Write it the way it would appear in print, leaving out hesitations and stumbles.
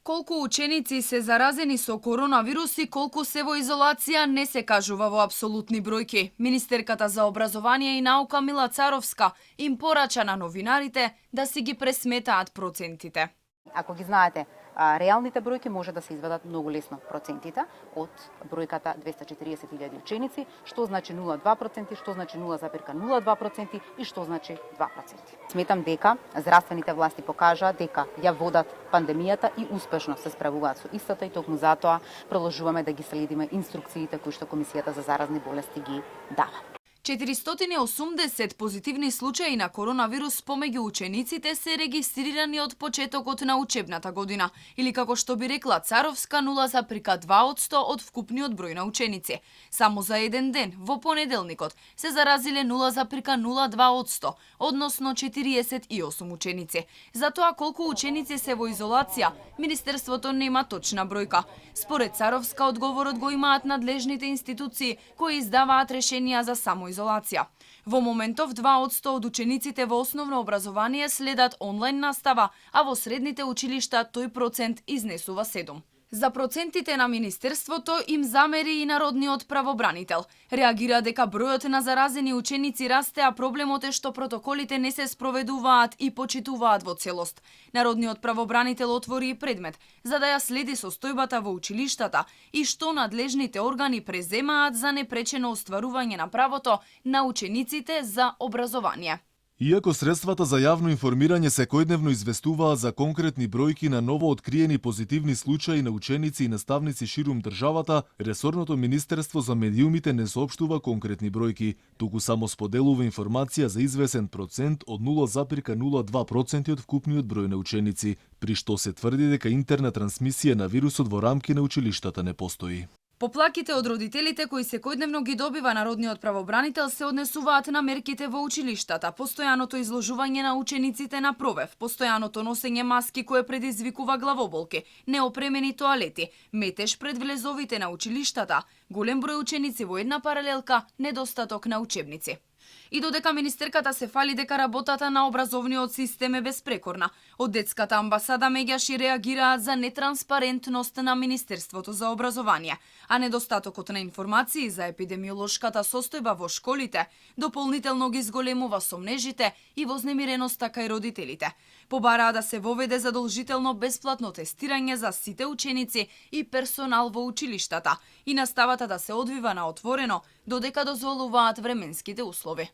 Колку ученици се заразени со коронавирус и колку се во изолација не се кажува во апсолутни бројки. Министерката за образование и наука Мила Царовска им порача на новинарите да си ги пресметаат процентите. Ако ги знаете реалните бројки, може да се изведат многу лесно процентите од бројката 240.000 ученици, што значи 0,2%, што значи 0,02% и што значи 2%. Сметам дека здравствените власти покажаа дека ја водат пандемијата и успешно се справуваат со истата и токму затоа продолжуваме да ги следиме инструкциите кои што Комисијата за заразни болести ги дава. 480 позитивни случаи на коронавирус помеѓу учениците се регистрирани од почетокот на учебната година, или како што би рекла Царовска, 0,2% од вкупниот број на ученици. Само за еден ден, во понеделникот, се заразиле 0,02%, односно 48 ученици. За тоа колку ученици се во изолација, Министерството нема точна бројка. Според Царовска, одговорот го имаат надлежните институции кои издаваат решенија за самоизолација. Во моментов 2% од учениците во основно образование следат онлайн настава, а во средните училишта тој процент изнесува 7%. За процентите на Министерството им замери и Народниот правобранител. Реагира дека бројот на заразени ученици расте, а проблемот е што протоколите не се спроведуваат и почитуваат во целост. Народниот правобранител отвори и предмет за да ја следи состојбата во училиштата и што надлежните органи преземаат за непречено остварување на правото на учениците за образование. Иако средствата за јавно информирање секојдневно известуваат за конкретни бројки на ново откриени позитивни случаи на ученици и наставници ширум државата, ресорното Министерство за медиумите не соопштува конкретни бројки, туку само споделува информација за извесен процент од 0,02% од вкупниот број на ученици, при што се тврди дека интерна трансмисија на вирусот во рамки на училиштата не постои. Поплаките од родителите кои секојдневно ги добива Народниот правобранител се однесуваат на мерките во училиштата, постојаното изложување на учениците на пробев, постојаното носење маски кое предизвикува главоболки, неопремени тоалети, метеж пред влезовите на училиштата, голем број ученици во една паралелка, недостаток на учебници. И додека министерката се фали дека работата на образовниот систем е безпрекорна, од детската амбасада меѓаш и реагираат за нетранспарентност на Министерството за образование, а недостатокот на информации за епидемиолошката состојба во школите дополнително ги зголемува сомнежите и вознемиреноста кај родителите. Побараа да се воведе задолжително бесплатно тестирање за сите ученици и персонал во училиштата и наставата да се одвива на отворено додека дозволуваат временските услови.